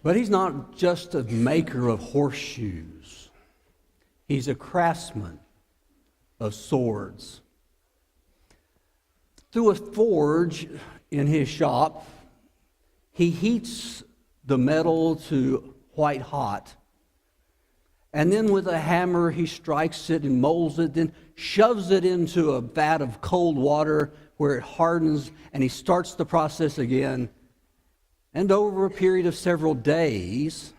But he's not just a maker of horseshoes. He's a craftsman of swords. Through a forge in his shop, he heats the metal to white hot. And then with a hammer, he strikes it and molds it, then shoves it into a vat of cold water where it hardens, and he starts the process again. And over a period of several days,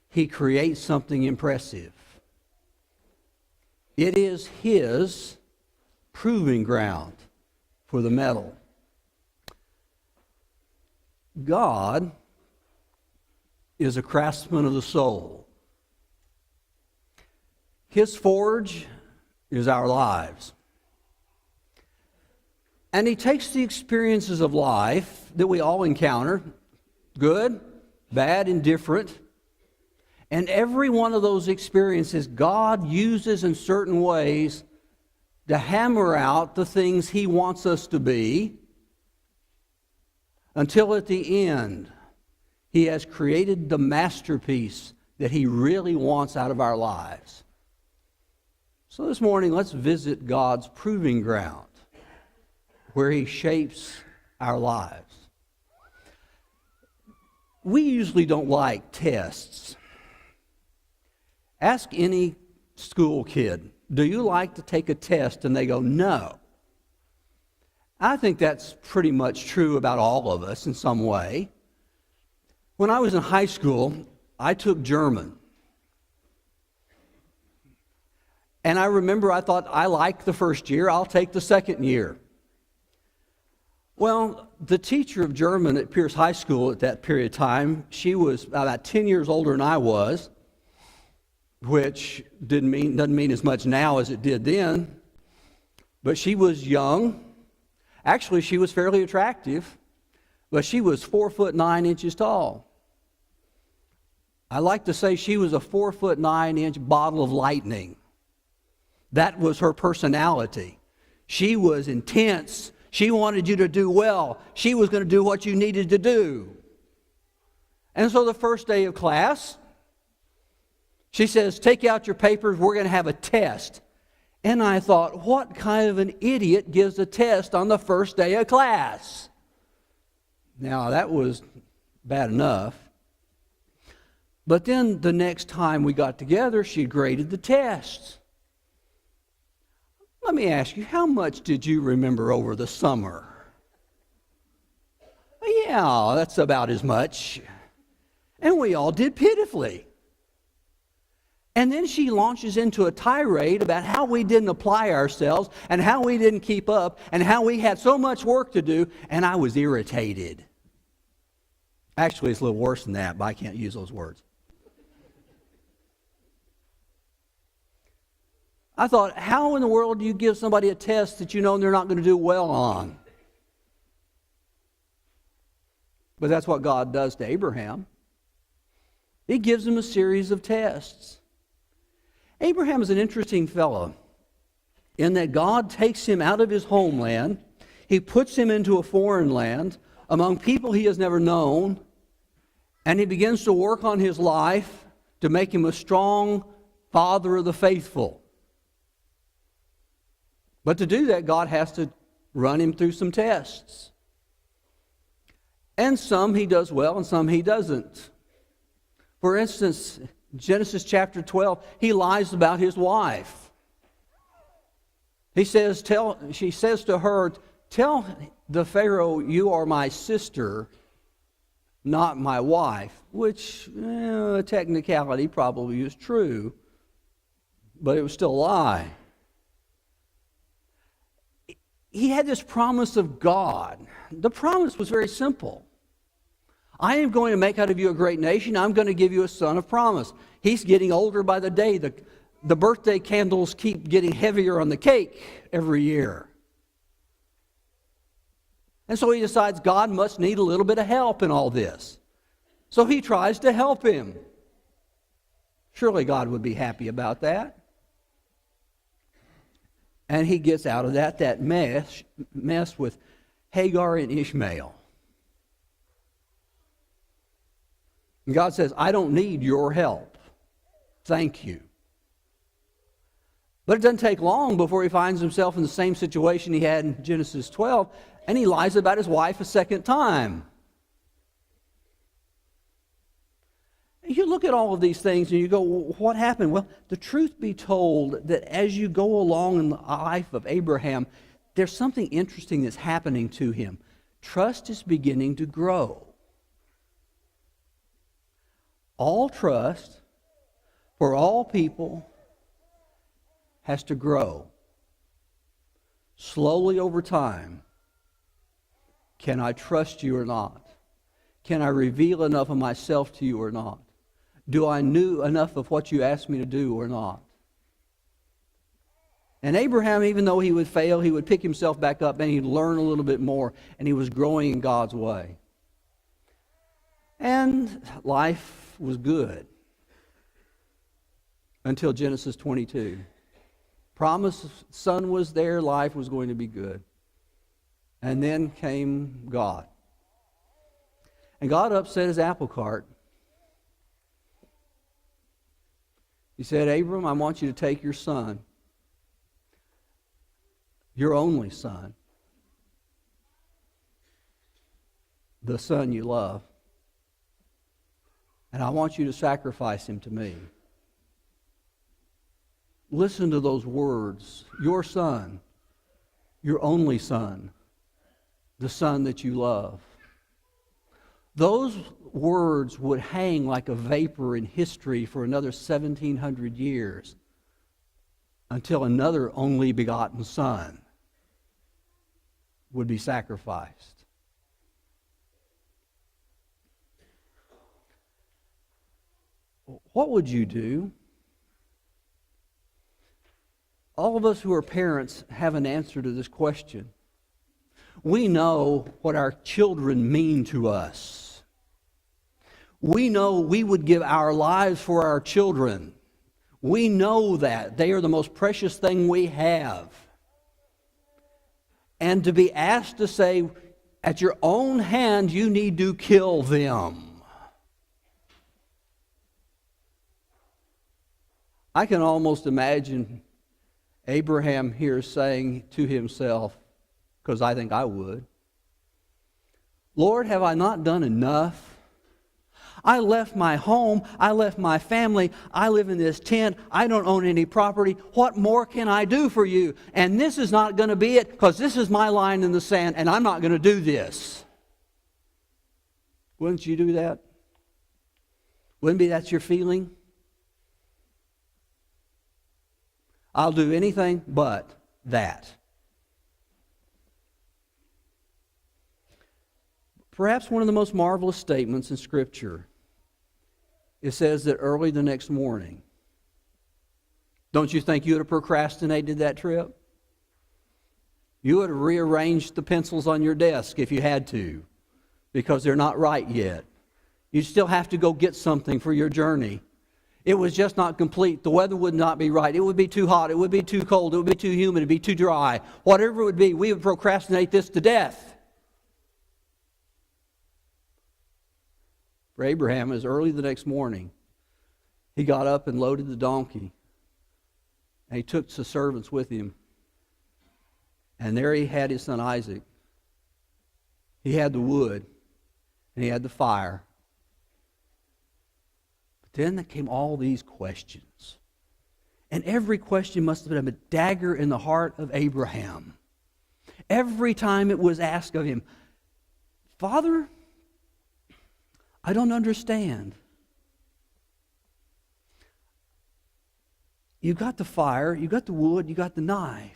he creates something impressive. It is his proving ground for the metal. God is a craftsman of the soul. His forge is our lives. And he takes the experiences of life that we all encounter, good, bad, indifferent, and every one of those experiences God uses in certain ways to hammer out the things he wants us to be, until at the end he has created the masterpiece that he really wants out of our lives. So this morning, let's visit God's proving ground, where he shapes our lives. We usually don't like tests. Ask any school kid, do you like to take a test? And they go, no. I think that's pretty much true about all of us in some way. When I was in high school, I took German. And I remember I thought, I like the first year, I'll take the second year. Well, the teacher of German at Pierce High School at that period of time, she was about 10 years older than I was, which doesn't mean as much now as it did then. But she was young. Actually, she was fairly attractive, but she was 4'9" tall. I like to say she was a 4'9" bottle of lightning. That was her personality. She was intense. She wanted you to do well. She was going to do what you needed to do. And so the first day of class, she says, take out your papers, we're going to have a test. And I thought, what kind of an idiot gives a test on the first day of class? Now, that was bad enough. But then the next time we got together, she graded the tests. Let me ask you, how much did you remember over the summer? Yeah, that's about as much. And we all did pitifully. And then she launches into a tirade about how we didn't apply ourselves and how we didn't keep up and how we had so much work to do, and I was irritated. Actually, it's a little worse than that, but I can't use those words. I thought, how in the world do you give somebody a test that you know they're not going to do well on? But that's what God does to Abraham. He gives him a series of tests. Abraham is an interesting fellow in that God takes him out of his homeland. He puts him into a foreign land among people he has never known, and he begins to work on his life to make him a strong father of the faithful. But to do that, God has to run him through some tests. And some he does well and some he doesn't. For instance, Genesis chapter 12, he lies about his wife. She says to her, tell the Pharaoh, you are my sister, not my wife, which a technicality probably is true, but it was still a lie. He had this promise of God. The promise was very simple. I am going to make out of you a great nation. I'm going to give you a son of promise. He's getting older by the day. The birthday candles keep getting heavier on the cake every year. And so he decides God must need a little bit of help in all this. So he tries to help him. Surely God would be happy about that. And he gets out of that mess with Hagar and Ishmael. And God says, I don't need your help. Thank you. But it doesn't take long before he finds himself in the same situation he had in Genesis 12, and he lies about his wife a second time. You look at all of these things and you go, well, what happened? Well, the truth be told, that as you go along in the life of Abraham, there's something interesting that's happening to him. Trust is beginning to grow. All trust for all people has to grow. Slowly over time. Can I trust you or not? Can I reveal enough of myself to you or not? Do I know enough of what you asked me to do or not? And Abraham, even though he would fail, he would pick himself back up and he'd learn a little bit more, and he was growing in God's way. And life was good until Genesis 22. Promised son was there, life was going to be good. And then came God. And God upset his apple cart. He said, Abram, I want you to take your son, your only son, the son you love, and I want you to sacrifice him to me. Listen to those words. Your son, your only son, the son that you love. Those words would hang like a vapor in history for another 1,700 years until another only begotten son would be sacrificed. What would you do? All of us who are parents have an answer to this question. We know what our children mean to us. We know we would give our lives for our children. We know that. They are the most precious thing we have. And to be asked to say, at your own hand, you need to kill them. I can almost imagine Abraham here saying to himself, because I think I would, Lord, have I not done enough? I left my home. I left my family. I live in this tent. I don't own any property. What more can I do for you? And this is not going to be it, because this is my line in the sand, and I'm not going to do this. Wouldn't you do that? Wouldn't be that's your feeling? I'll do anything but that. Perhaps one of the most marvelous statements in Scripture, it says that early the next morning. Don't you think you would have procrastinated that trip? You would have rearranged the pencils on your desk if you had to, because they're not right yet. You still have to go get something for your journey. It was just not complete. The weather would not be right. It would be too hot. It would be too cold. It would be too humid. It would be too dry. Whatever it would be, we would procrastinate this to death. For Abraham, as early the next morning, he got up and loaded the donkey. And he took the servants with him. And there he had his son Isaac. He had the wood. And he had the fire. Then there came all these questions. And every question must have been a dagger in the heart of Abraham. Every time it was asked of him, Father, I don't understand. You got the fire, you got the wood, you got the knife.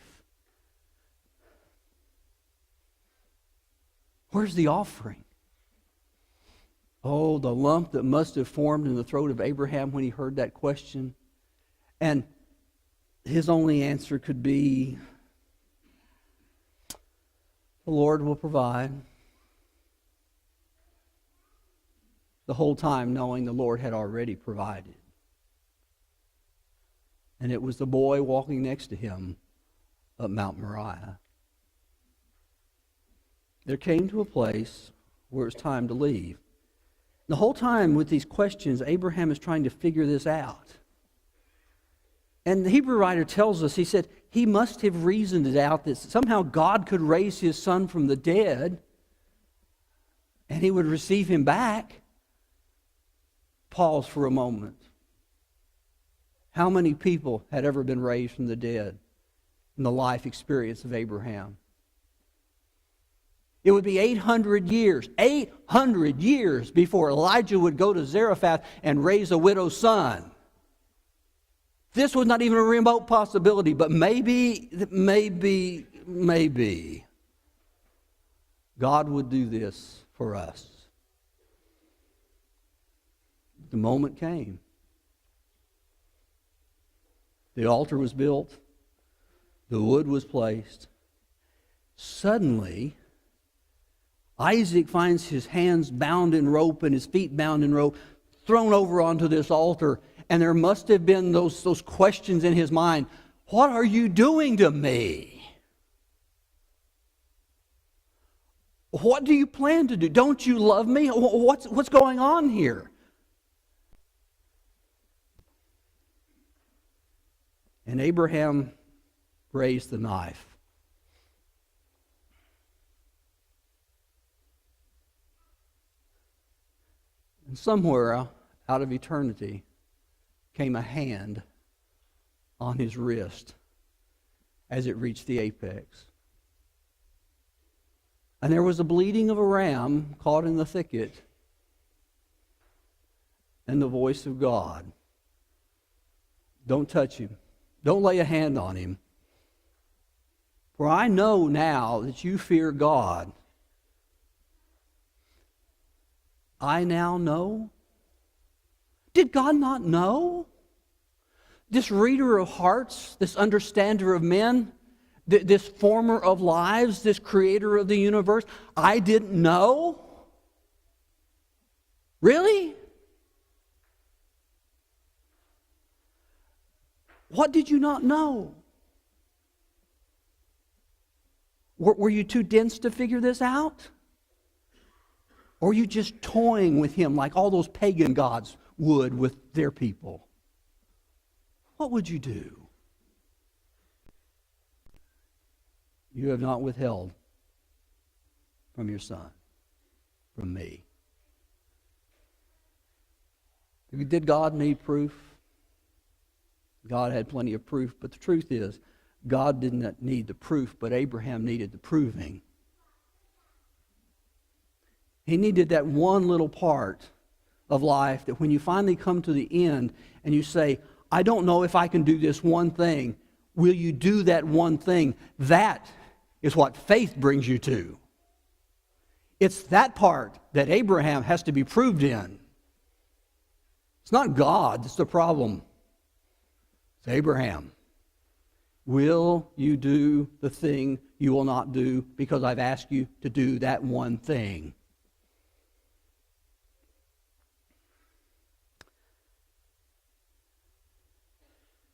Where's the offering? Oh, the lump that must have formed in the throat of Abraham when he heard that question. And his only answer could be, the Lord will provide. The whole time knowing the Lord had already provided. And it was the boy walking next to him up Mount Moriah. There came to a place where it was time to leave. The whole time with these questions, Abraham is trying to figure this out. And the Hebrew writer tells us, he said, he must have reasoned it out that somehow God could raise his son from the dead and he would receive him back. Pause for a moment. How many people had ever been raised from the dead in the life experience of Abraham? It would be 800 years before Elijah would go to Zarephath and raise a widow's son. This was not even a remote possibility, but maybe God would do this for us. The moment came. The altar was built. The wood was placed. Suddenly, Isaac finds his hands bound in rope and his feet bound in rope, thrown over onto this altar. And there must have been those questions in his mind. What are you doing to me? What do you plan to do? Don't you love me? What's going on here? And Abraham raised the knife. And somewhere out of eternity came a hand on his wrist as it reached the apex. And there was a bleating of a ram caught in the thicket and the voice of God. Don't touch him. Don't lay a hand on him. For I know now that you fear God. I now know. Did God not know? This reader of hearts, this understander of men, this former of lives, this creator of the universe, I didn't know? Really? What did you not know? Were you too dense to figure this out? Or are you just toying with him like all those pagan gods would with their people? What would you do? You have not withheld from your son, from me. Did God need proof? God had plenty of proof, but the truth is, God did not need the proof, but Abraham needed the proving. He needed that one little part of life that when you finally come to the end and you say, I don't know if I can do this one thing, will you do that one thing? That is what faith brings you to. It's that part that Abraham has to be proved in. It's not God that's the problem. It's Abraham. Will you do the thing you will not do because I've asked you to do that one thing?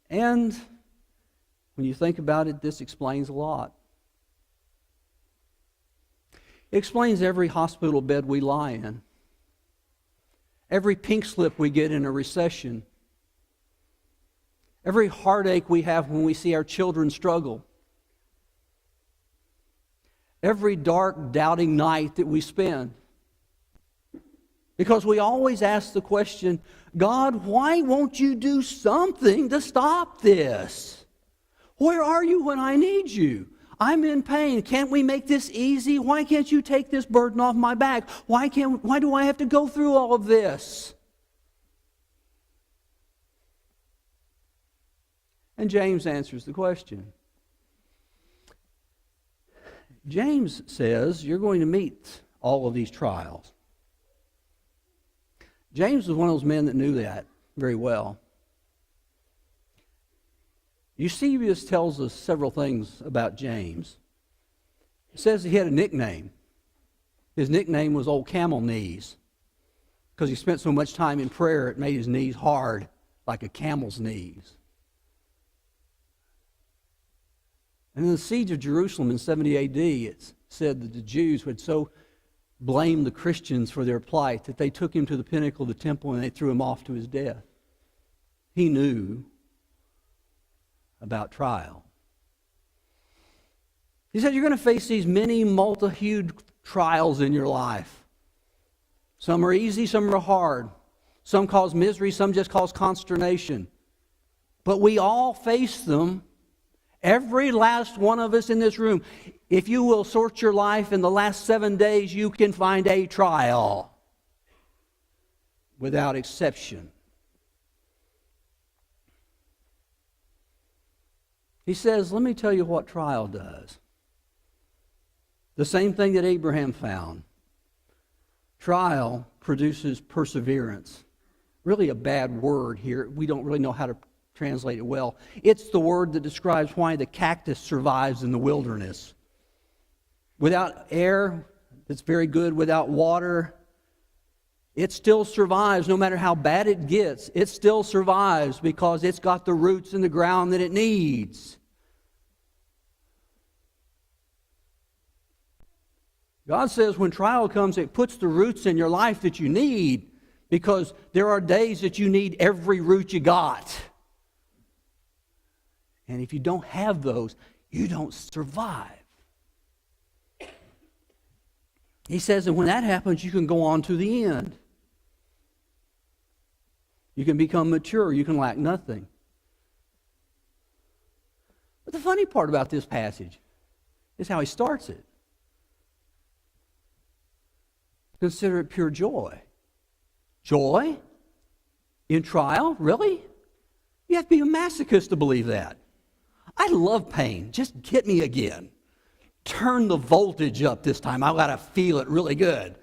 And when you think about it, this explains a lot. It explains every hospital bed we lie in, every pink slip we get in a recession, every heartache we have when we see our children struggle, every dark, doubting night that we spend. Because we always ask the question, God, why won't you do something to stop this? Where are you when I need you? I'm in pain. Can't we make this easy? Why can't you take this burden off my back? Why do I have to go through all of this? And James answers the question. James says you're going to meet all of these trials. James was one of those men that knew that very well. Eusebius tells us several things about James. It says he had a nickname. His nickname was Old Camel Knees because he spent so much time in prayer it made his knees hard like a camel's knees. And in the siege of Jerusalem in 70 AD, it said that the Jews had so blamed the Christians for their plight, that they took him to the pinnacle of the temple and they threw him off to his death. He knew about trial. He said, you're going to face these many multitude trials in your life. Some are easy, some are hard. Some cause misery, some just cause consternation. But we all face them. Every last one of us in this room. If you will sort your life in the last 7 days, you can find a trial. Without exception. He says, let me tell you what trial does. The same thing that Abraham found. Trial produces perseverance. Really a bad word here. We don't really know how to translate it well. It's the word that describes why the cactus survives in the wilderness. Without air, it's very good. Without water, it still survives. No matter how bad it gets, it still survives because it's got the roots in the ground that it needs. God says when trial comes, it puts the roots in your life that you need, because there are days that you need every root you got. And if you don't have those, you don't survive. He says, and when that happens, you can go on to the end. You can become mature. You can lack nothing. But the funny part about this passage is how he starts it. Consider it pure joy. Joy? In trial? Really? You have to be a masochist to believe that. I love pain. Just get me again. Turn the voltage up this time. I've got to feel it really good.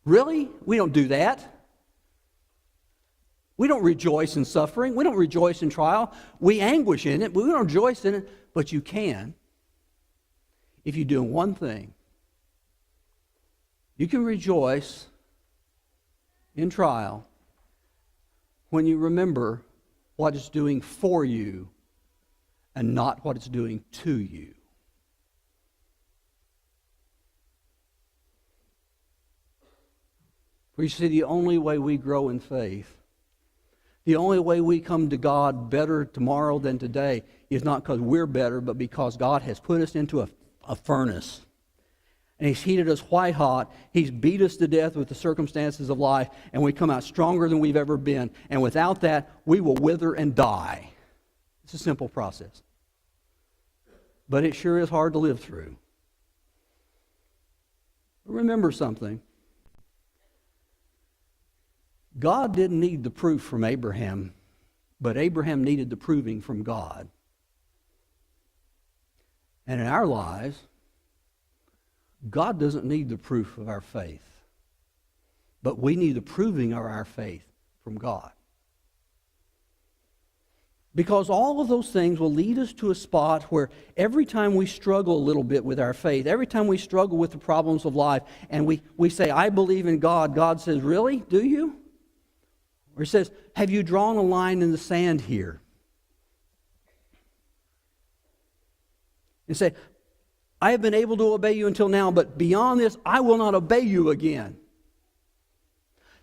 Really? We don't do that. We don't rejoice in suffering. We don't rejoice in trial. We anguish in it, but we don't rejoice in it. But you can if you do one thing. You can rejoice in trial when you remember what it's doing for you and not what it's doing to you. We see the only way we grow in faith, the only way we come to God better tomorrow than today is not because we're better, but because God has put us into a furnace. And He's heated us white hot. He's beat us to death with the circumstances of life, and we come out stronger than we've ever been. And without that, we will wither and die. It's a simple process. But it sure is hard to live through. Remember something. God didn't need the proof from Abraham, but Abraham needed the proving from God. And in our lives, God doesn't need the proof of our faith, but we need the proving of our faith from God. Because all of those things will lead us to a spot where every time we struggle a little bit with our faith, every time we struggle with the problems of life, and we say, I believe in God, God says, really? Do you? Or He says, have you drawn a line in the sand here? And say, I have been able to obey you until now, but beyond this, I will not obey you again.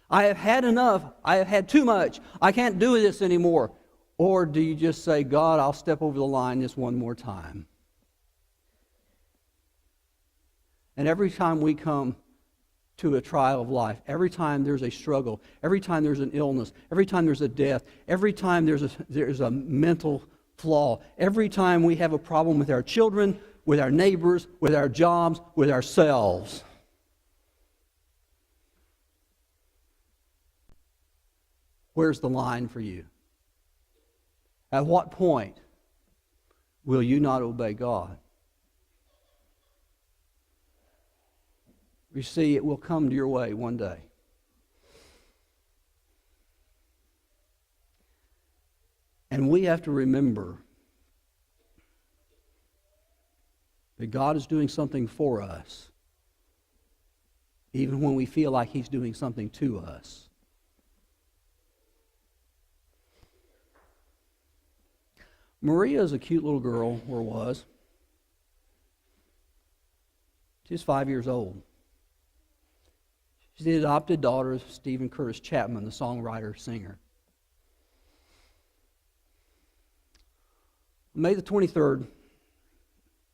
I have had enough. I have had too much. I can't do this anymore. Or do you just say, God, I'll step over the line this one more time? And every time we come to a trial of life, every time there's a struggle, every time there's an illness, every time there's a death, every time there's a mental flaw, every time we have a problem with our children, with our neighbors, with our jobs, with ourselves, where's the line for you? At what point will you not obey God? You see, it will come to your way one day. And we have to remember that God is doing something for us, even when we feel like He's doing something to us. Maria is a cute little girl, or was. She's 5 years old. She's the adopted daughter of Stephen Curtis Chapman, the songwriter, singer. May the 23rd,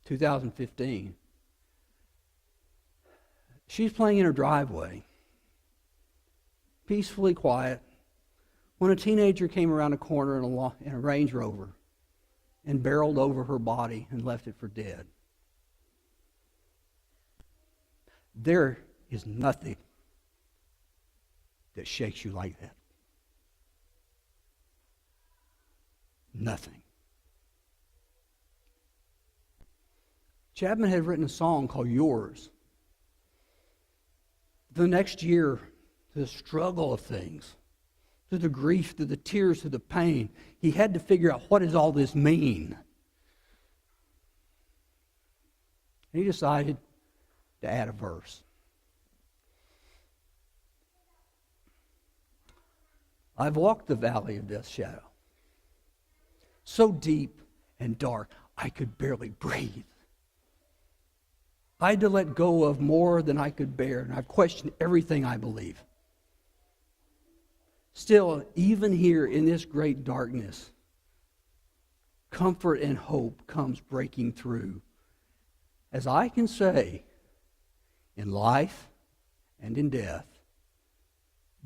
2015, she's playing in her driveway, peacefully quiet, when a teenager came around a corner in a Range Rover and barreled over her body and left it for dead. There is nothing that shakes you like that. Nothing. Chapman had written a song called Yours. The next year, the struggle of things, through the grief, through the tears, through the pain, he had to figure out, what does all this mean? And he decided to add a verse. I've walked the valley of death's shadow, so deep and dark I could barely breathe. I had to let go of more than I could bear, and I've questioned everything I believe. Still, even here in this great darkness, comfort and hope comes breaking through. As I can say, in life and in death,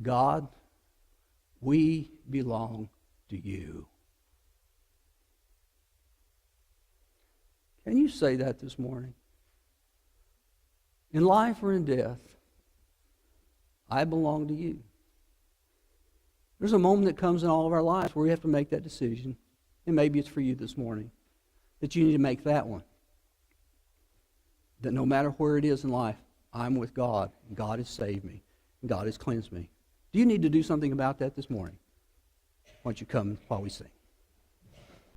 God, we belong to you. Can you say that this morning? In life or in death, I belong to you. There's a moment that comes in all of our lives where we have to make that decision. And maybe it's for you this morning, that you need to make that one. That no matter where it is in life, I'm with God, and God has saved me, and God has cleansed me. Do you need to do something about that this morning? Why don't you come while we sing?